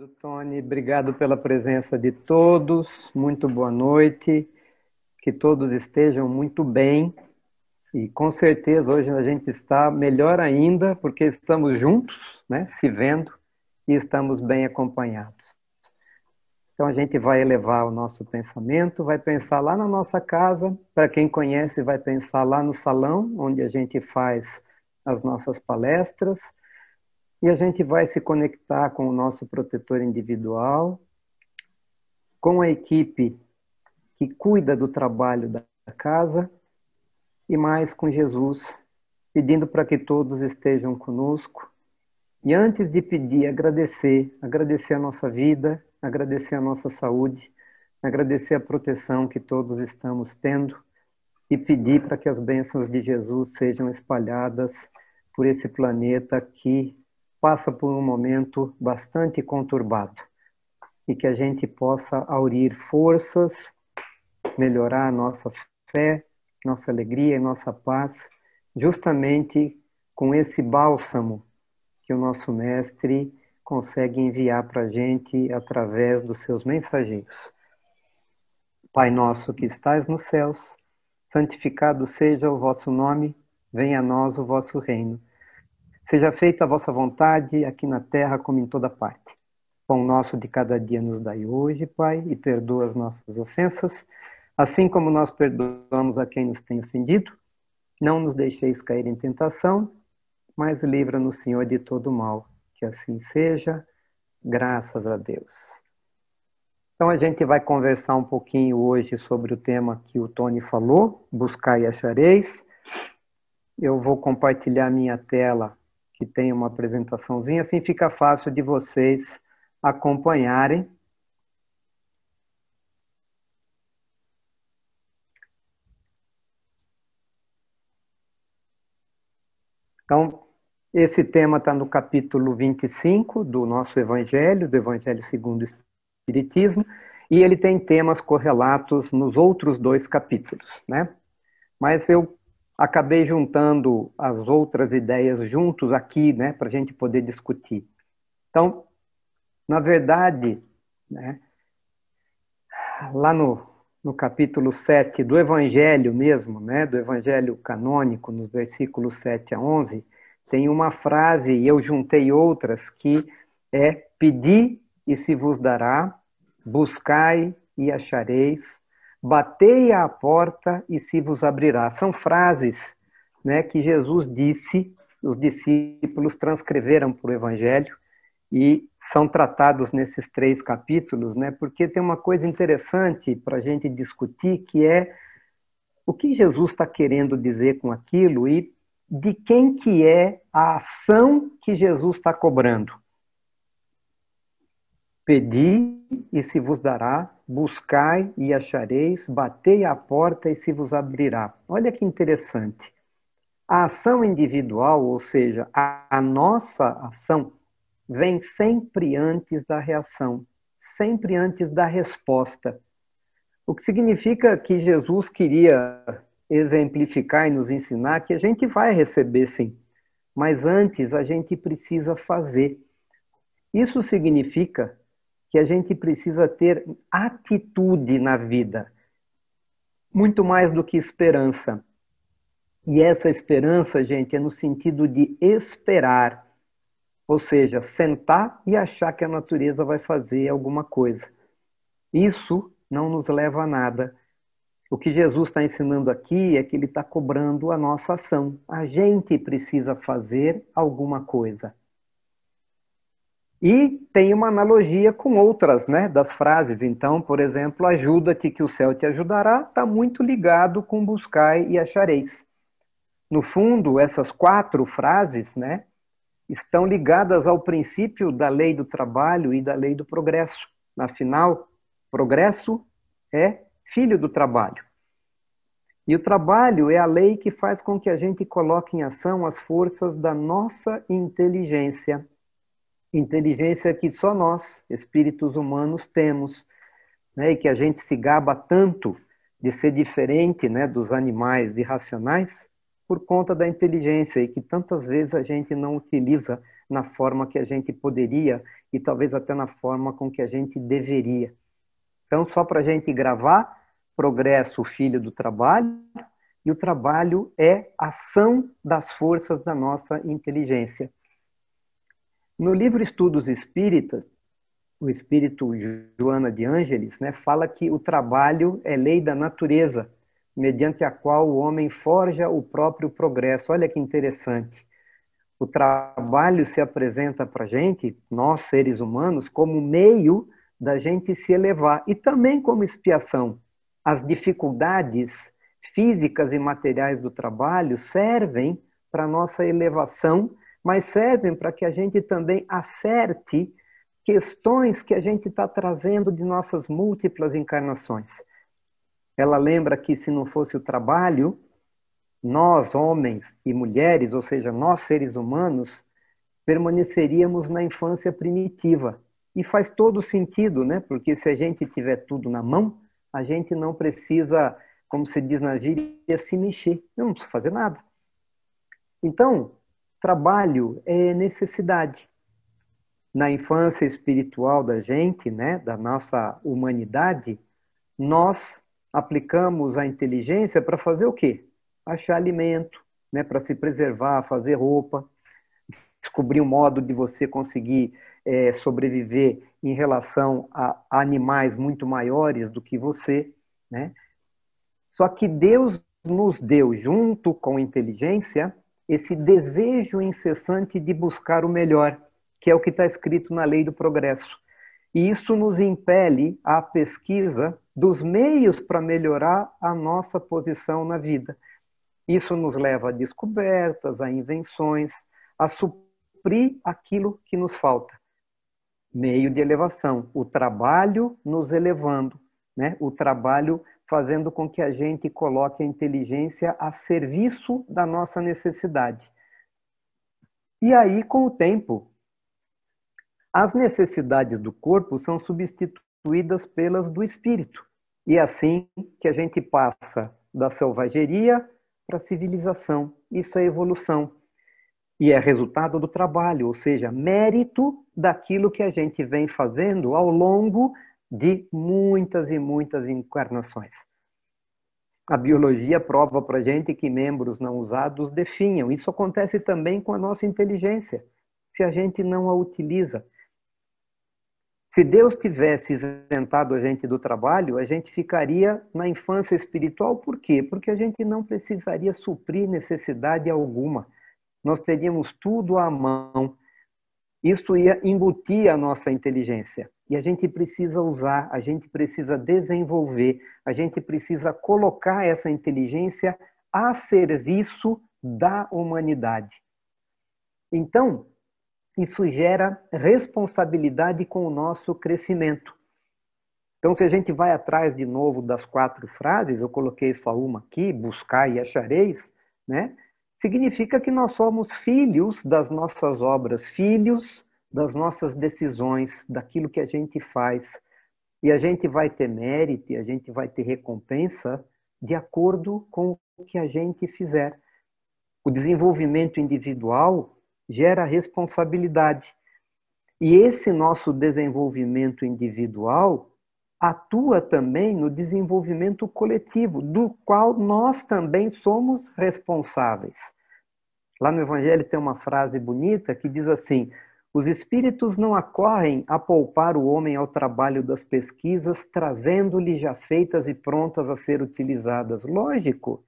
Obrigado, Tony. Obrigado pela presença de todos. Muito boa noite. Que todos estejam muito bem. E com certeza hoje a gente está melhor ainda porque estamos juntos, né, se vendo e estamos bem acompanhados. Então a gente vai elevar o nosso pensamento, vai pensar lá na nossa casa. Para quem conhece, vai pensar lá no salão, onde a gente faz as nossas palestras. E a gente vai se conectar com o nosso protetor individual, com a equipe que cuida do trabalho da casa e mais com Jesus, pedindo para que todos estejam conosco. E antes de pedir, agradecer a nossa vida, agradecer a nossa saúde, agradecer a proteção que todos estamos tendo e pedir para que as bênçãos de Jesus sejam espalhadas por esse planeta que passa por um momento bastante conturbado e que a gente possa aurir forças, melhorar a nossa fé, nossa alegria e nossa paz, justamente com esse bálsamo que o nosso Mestre consegue enviar para a gente através dos seus mensageiros. Pai nosso que estais nos céus, santificado seja o vosso nome, venha a nós o vosso reino. Seja feita a vossa vontade, aqui na terra como em toda parte. Pão nosso de cada dia nos dai hoje, Pai, e perdoa as nossas ofensas, assim como nós perdoamos a quem nos tem ofendido. Não nos deixeis cair em tentação, mas livra-nos, Senhor, de todo mal. Que assim seja, graças a Deus. Então a gente vai conversar um pouquinho hoje sobre o tema que o Tony falou, buscar e achareis. Eu vou compartilhar minha tela, que tem uma apresentaçãozinha, assim fica fácil de vocês acompanharem. Então, esse tema está no capítulo 25 do nosso Evangelho, do Evangelho segundo o Espiritismo, e ele tem temas correlatos nos outros dois capítulos, né? Mas eu acabei juntando as outras ideias juntos aqui, né, para a gente poder discutir. Então, na verdade, né, lá no capítulo 7 do Evangelho mesmo, né, do Evangelho canônico, nos versículos 7 a 11, tem uma frase, e eu juntei outras, que é: pedi e se vos dará, buscai e achareis, batei à porta e se vos abrirá. São frases, né, que Jesus disse, os discípulos transcreveram para o Evangelho, e são tratados nesses 3 capítulos, né, porque tem uma coisa interessante para a gente discutir, que é o que Jesus está querendo dizer com aquilo e de quem que é a ação que Jesus está cobrando. Pedi e se vos dará, buscai e achareis, batei à porta e se vos abrirá. Olha que interessante. A ação individual, ou seja, a nossa ação, vem sempre antes da reação, sempre antes da resposta. O que significa que Jesus queria exemplificar e nos ensinar que a gente vai receber sim, mas antes a gente precisa fazer. Isso significa que a gente precisa ter atitude na vida, muito mais do que esperança. E essa esperança, gente, é no sentido de esperar, ou seja, sentar e achar que a natureza vai fazer alguma coisa. Isso não nos leva a nada. O que Jesus está ensinando aqui é que ele está cobrando a nossa ação. A gente precisa fazer alguma coisa. E tem uma analogia com outras, né, das frases. Então, por exemplo, ajuda-te que o céu te ajudará, está muito ligado com buscai e achareis. No fundo, essas 4 frases, né, estão ligadas ao princípio da lei do trabalho e da lei do progresso. Afinal, progresso é filho do trabalho. E o trabalho é a lei que faz com que a gente coloque em ação as forças da nossa inteligência. Inteligência que só nós, espíritos humanos, temos, né? E que a gente se gaba tanto de ser diferente, né, dos animais irracionais por conta da inteligência, e que tantas vezes a gente não utiliza na forma que a gente poderia e talvez até na forma com que a gente deveria. Então, só para a gente gravar, progresso, o filho do trabalho, e o trabalho é ação das forças da nossa inteligência. No livro Estudos Espíritas, o espírito Joana de Ângeles, né, fala que o trabalho é lei da natureza, mediante a qual o homem forja o próprio progresso. Olha que interessante. O trabalho se apresenta para a gente, nós seres humanos, como meio da gente se elevar e também como expiação. As dificuldades físicas e materiais do trabalho servem para a nossa elevação, mas servem para que a gente também acerte questões que a gente está trazendo de nossas múltiplas encarnações. Ela lembra que se não fosse o trabalho, nós, homens e mulheres, ou seja, nós seres humanos, permaneceríamos na infância primitiva. E faz todo sentido, né? Porque se a gente tiver tudo na mão, a gente não precisa, como se diz na gíria, se mexer. Eu não preciso fazer nada. Então, trabalho é necessidade. Na infância espiritual da gente, né, da nossa humanidade, nós aplicamos a inteligência para fazer o quê? Achar alimento, né, para se preservar, fazer roupa, descobrir um modo de você conseguir sobreviver em relação a animais muito maiores do que você, né? Só que Deus nos deu, junto com a inteligência, esse desejo incessante de buscar o melhor, que é o que está escrito na lei do progresso. E isso nos impele à pesquisa dos meios para melhorar a nossa posição na vida. Isso nos leva a descobertas, a invenções, a suprir aquilo que nos falta. Meio de elevação, o trabalho nos elevando, né? O trabalho fazendo com que a gente coloque a inteligência a serviço da nossa necessidade. E aí, com o tempo, as necessidades do corpo são substituídas pelas do espírito. E é assim que a gente passa da selvageria para a civilização. Isso é evolução. E é resultado do trabalho, ou seja, mérito daquilo que a gente vem fazendo ao longo de muitas e muitas encarnações. A biologia prova para a gente que membros não usados definham. Isso acontece também com a nossa inteligência, se a gente não a utiliza. Se Deus tivesse isentado a gente do trabalho, a gente ficaria na infância espiritual. Por quê? Porque a gente não precisaria suprir necessidade alguma. Nós teríamos tudo à mão. Isso ia embutir a nossa inteligência. E a gente precisa usar, a gente precisa desenvolver, a gente precisa colocar essa inteligência a serviço da humanidade. Então, isso gera responsabilidade com o nosso crescimento. Então, se a gente vai atrás de novo das 4 frases, eu coloquei só uma aqui, buscar e achareis, né? Significa que nós somos filhos das nossas obras, filhos das nossas decisões, daquilo que a gente faz. E a gente vai ter mérito, e a gente vai ter recompensa de acordo com o que a gente fizer. O desenvolvimento individual gera responsabilidade. E esse nosso desenvolvimento individual atua também no desenvolvimento coletivo, do qual nós também somos responsáveis. Lá no Evangelho tem uma frase bonita que diz assim: os espíritos não acorrem a poupar o homem ao trabalho das pesquisas, trazendo-lhe já feitas e prontas a ser utilizadas. Lógico,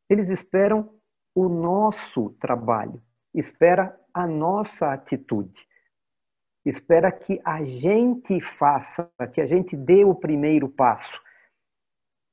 eles esperam o nosso trabalho, espera a nossa atitude, espera que a gente faça, que a gente dê o primeiro passo.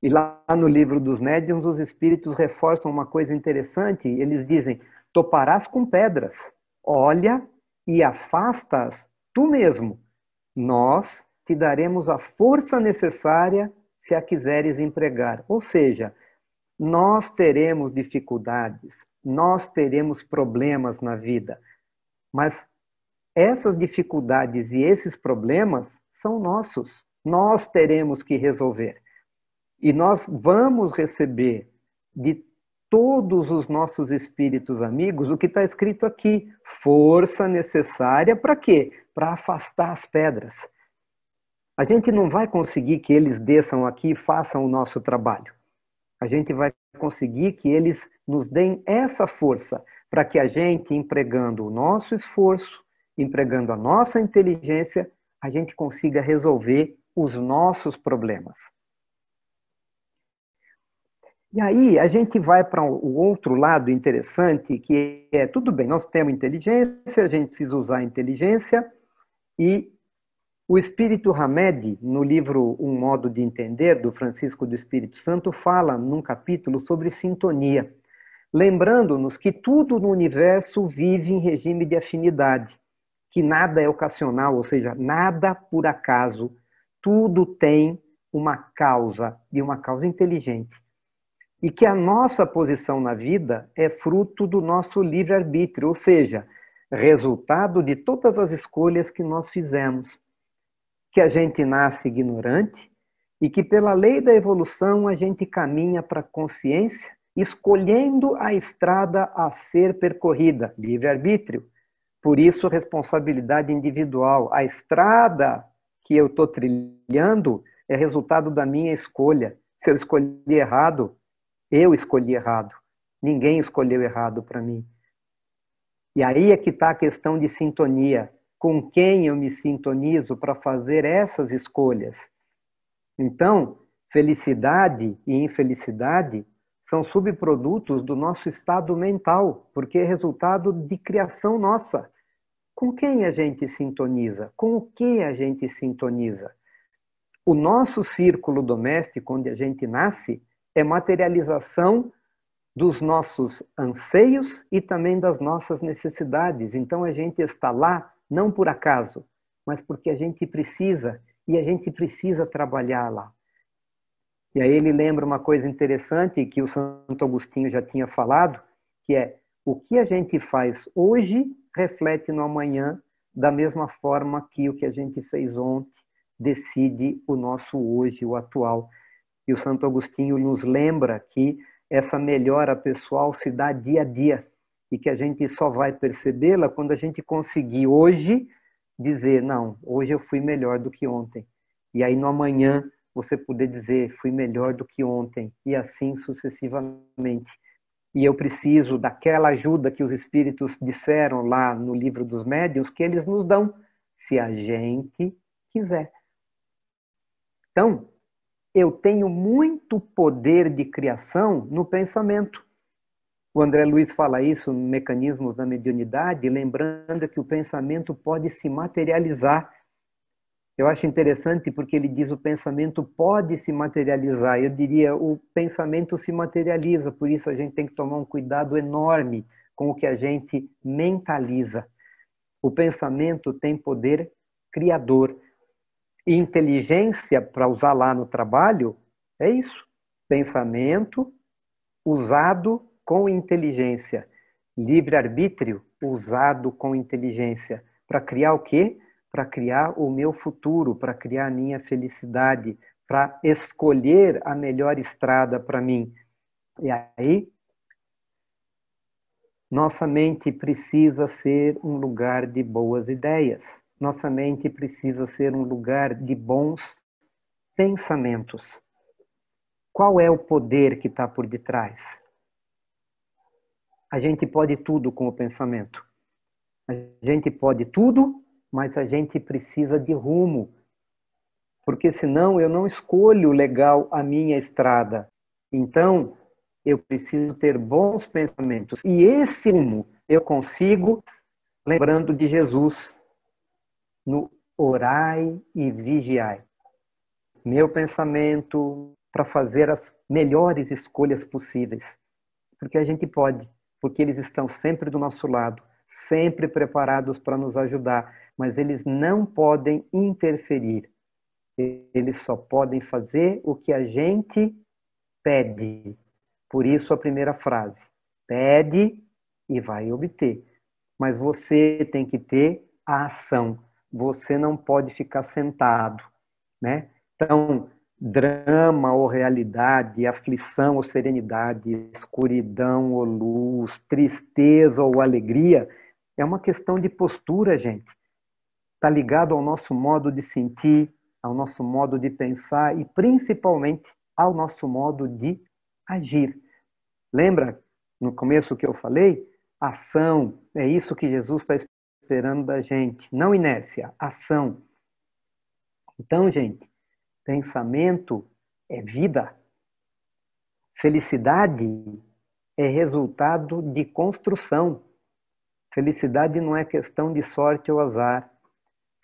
E lá no livro dos médiuns, os espíritos reforçam uma coisa interessante. Eles dizem: toparás com pedras, olha e afasta-as tu mesmo. Nós te daremos a força necessária se a quiseres empregar. Ou seja, nós teremos dificuldades, nós teremos problemas na vida, mas essas dificuldades e esses problemas são nossos. Nós teremos que resolver. E nós vamos receber de todos os nossos espíritos amigos o que está escrito aqui: força necessária para quê? Para afastar as pedras. A gente não vai conseguir que eles desçam aqui e façam o nosso trabalho. A gente vai conseguir que eles nos deem essa força para que a gente, empregando o nosso esforço, empregando a nossa inteligência, a gente consiga resolver os nossos problemas. E aí a gente vai para o outro lado interessante, que é, tudo bem, nós temos inteligência, a gente precisa usar a inteligência, e o Espírito Hamed, no livro Um Modo de Entender, do Francisco do Espírito Santo, fala num capítulo sobre sintonia, lembrando-nos que tudo no universo vive em regime de afinidade, que nada é ocasional, ou seja, nada por acaso, tudo tem uma causa, e uma causa inteligente. E que a nossa posição na vida é fruto do nosso livre-arbítrio, ou seja, resultado de todas as escolhas que nós fizemos. Que a gente nasce ignorante e que, pela lei da evolução, a gente caminha para a consciência, escolhendo a estrada a ser percorrida, livre-arbítrio. Por isso, responsabilidade individual. A estrada que eu estou trilhando é resultado da minha escolha. Se eu escolhi errado, eu escolhi errado. Ninguém escolheu errado para mim. E aí é que está a questão de sintonia. Com quem eu me sintonizo para fazer essas escolhas? Então, felicidade e infelicidade são subprodutos do nosso estado mental, porque é resultado de criação nossa. Com quem a gente sintoniza? Com o que a gente sintoniza? O nosso círculo doméstico, onde a gente nasce, é materialização dos nossos anseios e também das nossas necessidades. Então a gente está lá não por acaso, mas porque a gente precisa, e a gente precisa trabalhar lá. E aí ele lembra uma coisa interessante que o Santo Agostinho já tinha falado, que é: o que a gente faz hoje reflete no amanhã, da mesma forma que o que a gente fez ontem decide o nosso hoje, o atual. E o Santo Agostinho nos lembra que essa melhora pessoal se dá dia a dia e que a gente só vai percebê-la quando a gente conseguir hoje dizer: não, hoje eu fui melhor do que ontem. E aí no amanhã você poder dizer: fui melhor do que ontem, e assim sucessivamente. E eu preciso daquela ajuda que os espíritos disseram lá no livro dos médiuns, que eles nos dão, se a gente quiser. Então, eu tenho muito poder de criação no pensamento. O André Luiz fala isso no Mecanismos da Mediunidade, lembrando que o pensamento pode se materializar. Eu acho interessante porque ele diz: o pensamento pode se materializar. Eu diria: o pensamento se materializa, por isso a gente tem que tomar um cuidado enorme com o que a gente mentaliza. O pensamento tem poder criador. E inteligência, para usar lá no trabalho, é isso. Pensamento usado com inteligência. Livre-arbítrio usado com inteligência. Para criar o quê? Para criar o meu futuro, para criar a minha felicidade, para escolher a melhor estrada para mim. E aí, nossa mente precisa ser um lugar de boas ideias. Nossa mente precisa ser um lugar de bons pensamentos. Qual é o poder que está por detrás? A gente pode tudo com o pensamento. A gente pode tudo, mas a gente precisa de rumo. Porque senão eu não escolho legal a minha estrada. Então, eu preciso ter bons pensamentos. E esse rumo eu consigo lembrando de Jesus no orai e vigiai. Meu pensamento para fazer as melhores escolhas possíveis. Porque a gente pode, porque eles estão sempre do nosso lado, sempre preparados para nos ajudar, mas eles não podem interferir. Eles só podem fazer o que a gente pede. Por isso a primeira frase: pede e vai obter. Mas você tem que ter a ação. Você não pode ficar sentado, né? Então, drama ou realidade, aflição ou serenidade, escuridão ou luz, tristeza ou alegria, é uma questão de postura, gente. Está ligado ao nosso modo de sentir, ao nosso modo de pensar e principalmente ao nosso modo de agir. Lembra no começo que eu falei? Ação, é isso que Jesus está esperando da gente, não inércia, ação. Então, gente, pensamento é vida. Felicidade é resultado de construção. Felicidade não é questão de sorte ou azar.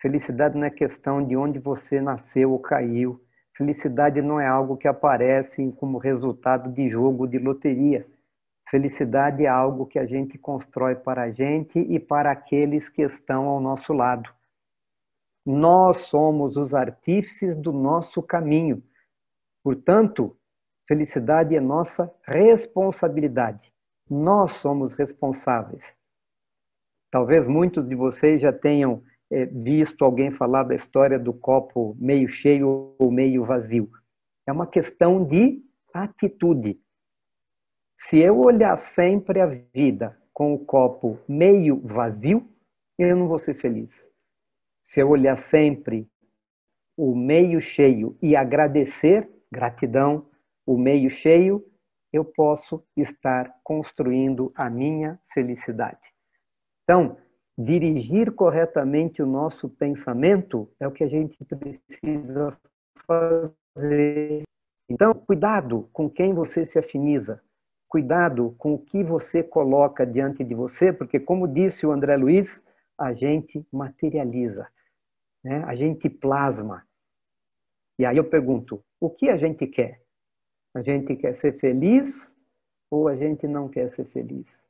Felicidade não é questão de onde você nasceu ou caiu. Felicidade não é algo que aparece como resultado de jogo de loteria. Felicidade é algo que a gente constrói para a gente e para aqueles que estão ao nosso lado. Nós somos os artífices do nosso caminho. Portanto, felicidade é nossa responsabilidade. Nós somos responsáveis. Talvez muitos de vocês já tenham visto alguém falar da história do copo meio cheio ou meio vazio. É uma questão de atitude. Se eu olhar sempre a vida com o copo meio vazio, eu não vou ser feliz. Se eu olhar sempre o meio cheio e agradecer, gratidão, o meio cheio, eu posso estar construindo a minha felicidade. Então, dirigir corretamente o nosso pensamento é o que a gente precisa fazer. Então, cuidado com quem você se afiniza. Cuidado com o que você coloca diante de você, porque, como disse o André Luiz, a gente materializa, né? A gente plasma. E aí eu pergunto, o que a gente quer? A gente quer ser feliz ou a gente não quer ser feliz?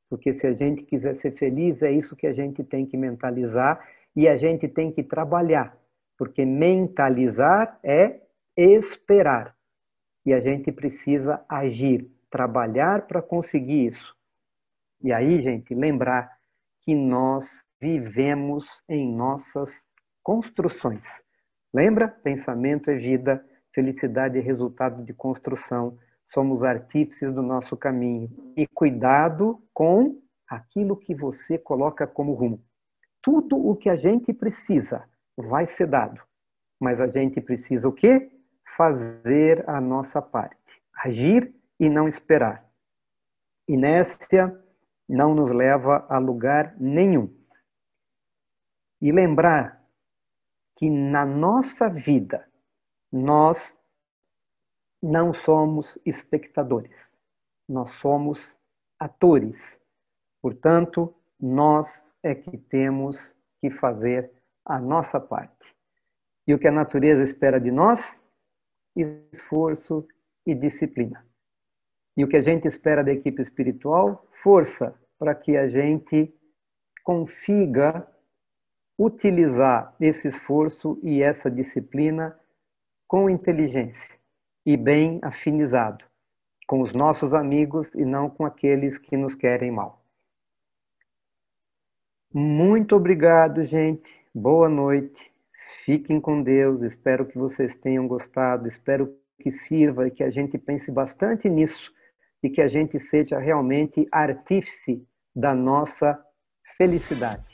Porque se a gente quiser ser feliz, é isso que a gente tem que mentalizar e a gente tem que trabalhar. Porque mentalizar é esperar. E a gente precisa agir, trabalhar para conseguir isso. E aí, gente, lembrar que nós vivemos em nossas construções. Lembra? Pensamento é vida, felicidade é resultado de construção. Somos artífices do nosso caminho. E cuidado com aquilo que você coloca como rumo. Tudo o que a gente precisa vai ser dado. Mas a gente precisa o quê? Fazer a nossa parte. Agir e não esperar. Inércia não nos leva a lugar nenhum. E lembrar que na nossa vida nós não somos espectadores, nós somos atores. Portanto, nós é que temos que fazer a nossa parte. E o que a natureza espera de nós? Esforço e disciplina. E o que a gente espera da equipe espiritual? Força, para que a gente consiga utilizar esse esforço e essa disciplina com inteligência e bem afinizado com os nossos amigos e não com aqueles que nos querem mal. Muito obrigado, gente. Boa noite. Fiquem com Deus. Espero que vocês tenham gostado. Espero que sirva e que a gente pense bastante nisso e que a gente seja realmente artífice da nossa felicidade.